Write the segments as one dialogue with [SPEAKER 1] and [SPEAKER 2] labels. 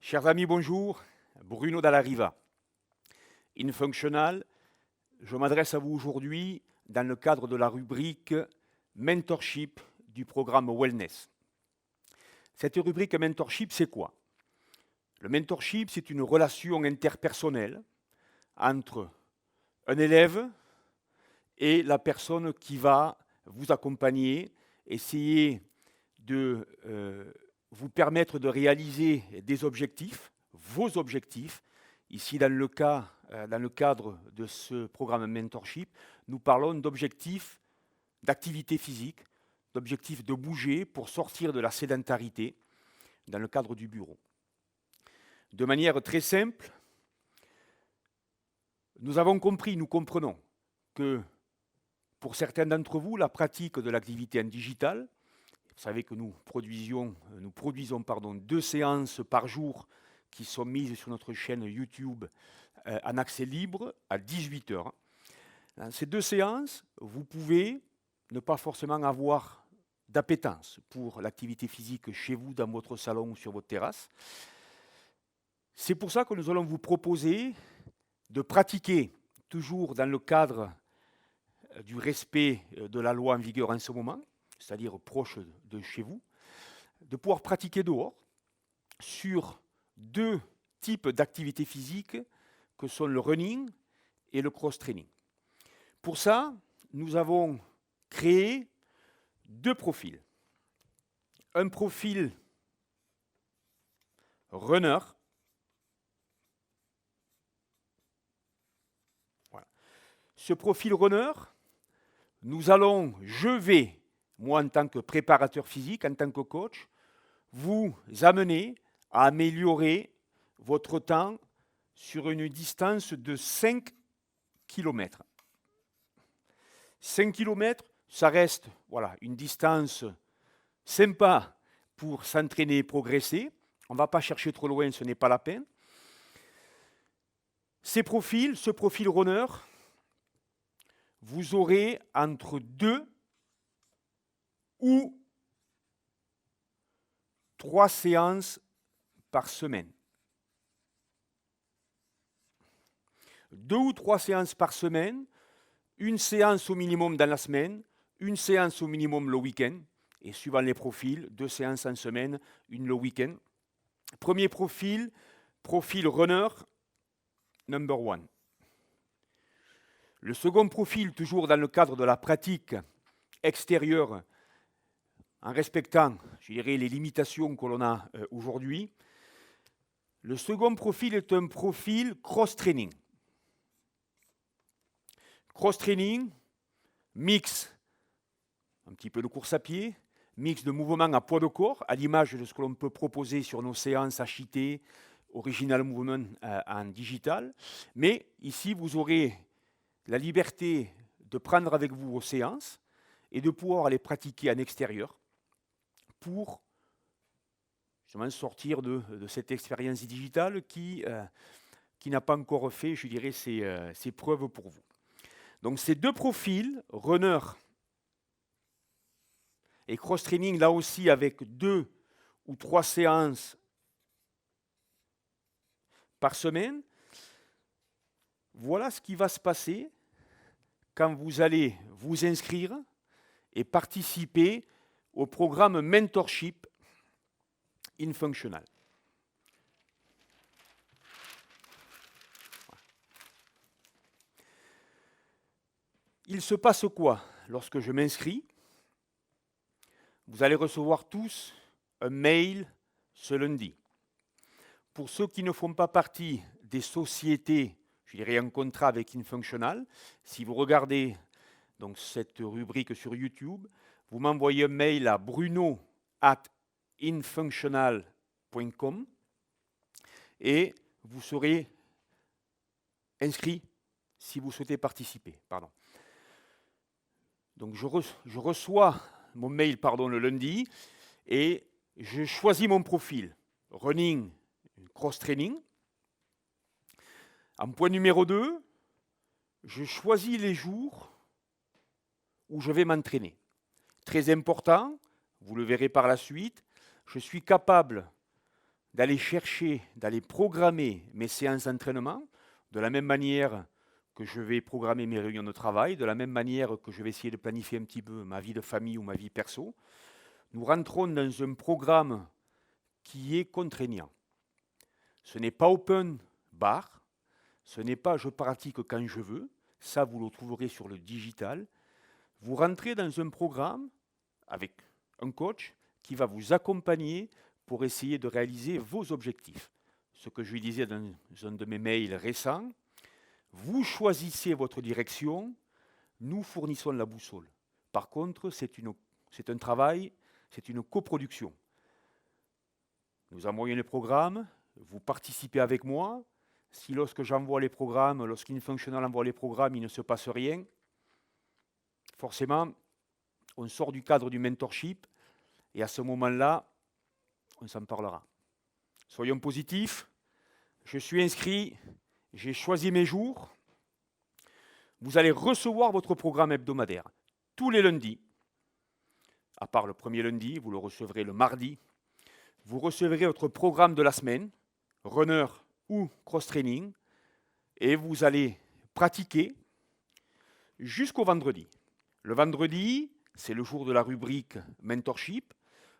[SPEAKER 1] Chers amis, bonjour. Bruno Dallariva. InFunctional, je m'adresse à vous aujourd'hui dans le cadre de la rubrique Mentorship du programme Wellness. Cette rubrique Mentorship, c'est quoi? Le mentorship, c'est une relation interpersonnelle entre un élève et la personne qui va vous accompagner, essayer de vous permettre de réaliser des objectifs, vos objectifs. Ici, dans le cadre de ce programme Mentorship, nous parlons d'objectifs d'activité physique, d'objectifs de bouger pour sortir de la sédentarité dans le cadre du bureau. De manière très simple, nous comprenons que pour certains d'entre vous, la pratique de l'activité en digital, vous savez que nous produisons 2 séances par jour qui sont mises sur notre chaîne YouTube en accès libre à 18 heures. Dans ces 2 séances, vous pouvez ne pas forcément avoir d'appétence pour l'activité physique chez vous, dans votre salon ou sur votre terrasse. C'est pour ça que nous allons vous proposer de pratiquer, toujours dans le cadre du respect de la loi en vigueur en ce moment, c'est-à-dire proche de chez vous, de pouvoir pratiquer dehors sur 2 types d'activités physiques que sont le running et le cross-training. Pour ça, nous avons créé 2 profils. Un profil runner. Voilà. Ce profil runner, je vais, moi en tant que préparateur physique, en tant que coach, vous amener à améliorer votre temps sur une distance de 5 km. 5 km, ça reste une distance sympa pour s'entraîner et progresser. On ne va pas chercher trop loin, ce n'est pas la peine. Ce profil runner, vous aurez entre 2 ou 3 séances par semaine. 2 ou 3 séances par semaine, une séance au minimum dans la semaine, une séance au minimum le week-end, et suivant les profils, 2 séances en semaine, une le week-end. Premier profil runner, number 1. Le second profil, toujours dans le cadre de la pratique extérieure, en respectant, je dirais, les limitations que l'on a aujourd'hui. Le second profil est un profil cross-training. Cross-training, mix un petit peu de course à pied, mix de mouvements à poids de corps, à l'image de ce que l'on peut proposer sur nos séances HIIT, Original Movement en digital. Mais ici, vous aurez la liberté de prendre avec vous vos séances et de pouvoir les pratiquer en extérieur pour justement sortir de cette expérience digitale qui n'a pas encore fait, je dirais, ses preuves pour vous. Donc ces 2 profils, runner et cross-training, là aussi avec 2 ou 3 séances par semaine, voilà ce qui va se passer quand vous allez vous inscrire et participer au programme Mentorship InFunctional. Il se passe quoi lorsque je m'inscris? Vous allez recevoir tous un mail ce lundi. Pour ceux qui ne font pas partie des sociétés, je dirais un contrat avec InFunctional, si vous regardez donc cette rubrique sur YouTube, vous m'envoyez un mail à bruno@infunctional.com et vous serez inscrit si vous souhaitez participer. Donc je reçois mon mail le lundi et je choisis mon profil running, cross-training. En point numéro 2, je choisis les jours où je vais m'entraîner. Très important, vous le verrez par la suite, je suis capable d'aller chercher, d'aller programmer mes séances d'entraînement de la même manière que je vais programmer mes réunions de travail, de la même manière que je vais essayer de planifier un petit peu ma vie de famille ou ma vie perso. Nous rentrons dans un programme qui est contraignant. Ce n'est pas open bar, ce n'est pas je pratique quand je veux, ça vous le trouverez sur le digital. Vous rentrez dans un programme avec un coach qui va vous accompagner pour essayer de réaliser vos objectifs. Ce que je lui disais dans un de mes mails récents, vous choisissez votre direction, nous fournissons la boussole. Par contre, c'est un travail, c'est une coproduction. Nous envoyons les programmes, vous participez avec moi. Si lorsque j'envoie les programmes, lorsqu'InFunctional envoie les programmes, il ne se passe rien, forcément, on sort du cadre du mentorship et à ce moment-là, on s'en parlera. Soyons positifs, je suis inscrit, j'ai choisi mes jours. Vous allez recevoir votre programme hebdomadaire tous les lundis, à part le premier lundi, vous le recevrez le mardi. Vous recevrez votre programme de la semaine, runner ou cross-training, et vous allez pratiquer jusqu'au vendredi. Le vendredi, c'est le jour de la rubrique mentorship.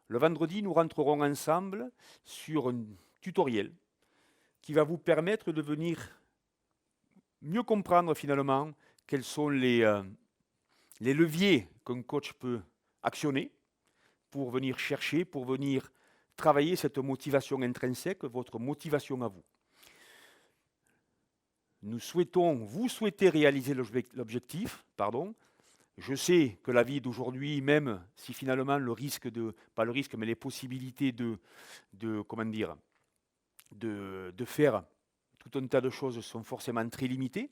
[SPEAKER 1] Le vendredi, nous rentrerons ensemble sur un tutoriel qui va vous permettre de venir mieux comprendre finalement quels sont les leviers qu'un coach peut actionner pour venir chercher, pour venir travailler cette motivation intrinsèque, votre motivation à vous. Vous souhaitez réaliser l'objectif, Je sais que la vie d'aujourd'hui, même si finalement le risque pas le risque, mais les possibilités de faire tout un tas de choses sont forcément très limitées.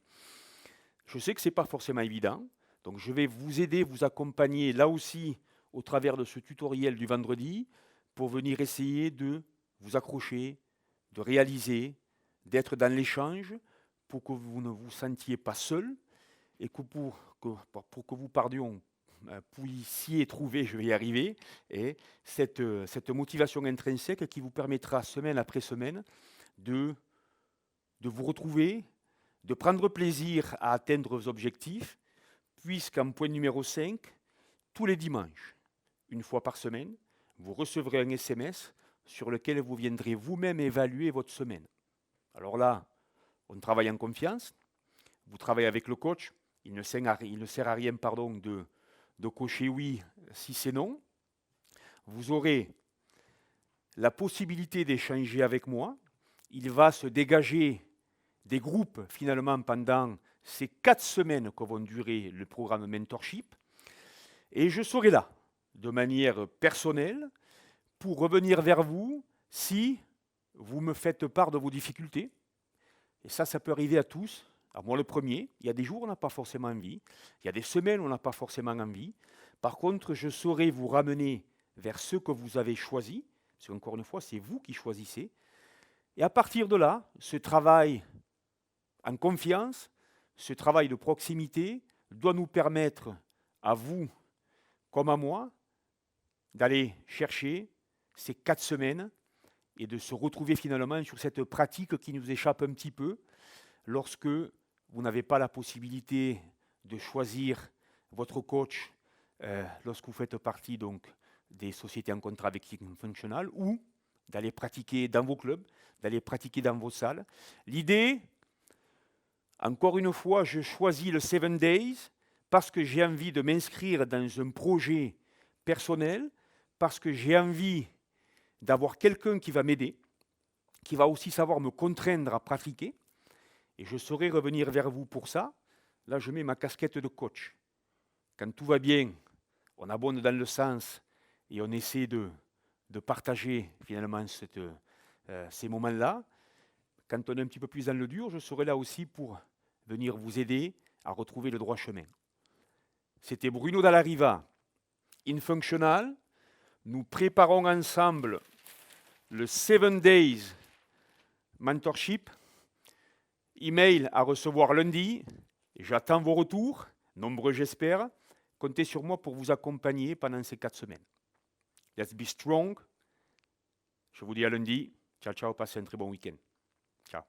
[SPEAKER 1] Je sais que ce n'est pas forcément évident. Donc je vais vous aider, vous accompagner là aussi au travers de ce tutoriel du vendredi pour venir essayer de vous accrocher, de réaliser, d'être dans l'échange pour que vous ne vous sentiez pas seul et que pour que vous puissiez trouver, je vais y arriver, et cette motivation intrinsèque qui vous permettra semaine après semaine de vous retrouver, de prendre plaisir à atteindre vos objectifs, puisqu'en point numéro 5, tous les dimanches, une fois par semaine, vous recevrez un SMS sur lequel vous viendrez vous-même évaluer votre semaine. Alors là, on travaille en confiance, vous travaillez avec le coach, il ne sert à rien de cocher oui si c'est non. Vous aurez la possibilité d'échanger avec moi. Il va se dégager des groupes finalement pendant ces 4 semaines que vont durer le programme Mentorship. Et je serai là de manière personnelle pour revenir vers vous si vous me faites part de vos difficultés. Et ça peut arriver à tous. À moi le premier, il y a des jours où on n'a pas forcément envie, il y a des semaines où on n'a pas forcément envie. Par contre, je saurai vous ramener vers ce que vous avez choisi, parce qu'encore une fois, c'est vous qui choisissez. Et à partir de là, ce travail en confiance, ce travail de proximité doit nous permettre, à vous comme à moi, d'aller chercher ces 4 semaines et de se retrouver finalement sur cette pratique qui nous échappe un petit peu lorsque vous n'avez pas la possibilité de choisir votre coach lorsque vous faites partie donc, des sociétés en contrat avec InFunctional ou d'aller pratiquer dans vos clubs, d'aller pratiquer dans vos salles. L'idée, encore une fois, je choisis le 7 Days parce que j'ai envie de m'inscrire dans un projet personnel, parce que j'ai envie d'avoir quelqu'un qui va m'aider, qui va aussi savoir me contraindre à pratiquer. Et je saurai revenir vers vous pour ça. Là, je mets ma casquette de coach. Quand tout va bien, on abonde dans le sens et on essaie de partager finalement ces moments-là. Quand on est un petit peu plus dans le dur, je serai là aussi pour venir vous aider à retrouver le droit chemin. C'était Bruno Dallariva, InFunctional. Nous préparons ensemble le 7 Days Mentorship. Email à recevoir lundi. J'attends vos retours, nombreux j'espère. Comptez sur moi pour vous accompagner pendant ces 4 semaines. Let's be strong. Je vous dis à lundi. Ciao, ciao, passez un très bon week-end. Ciao.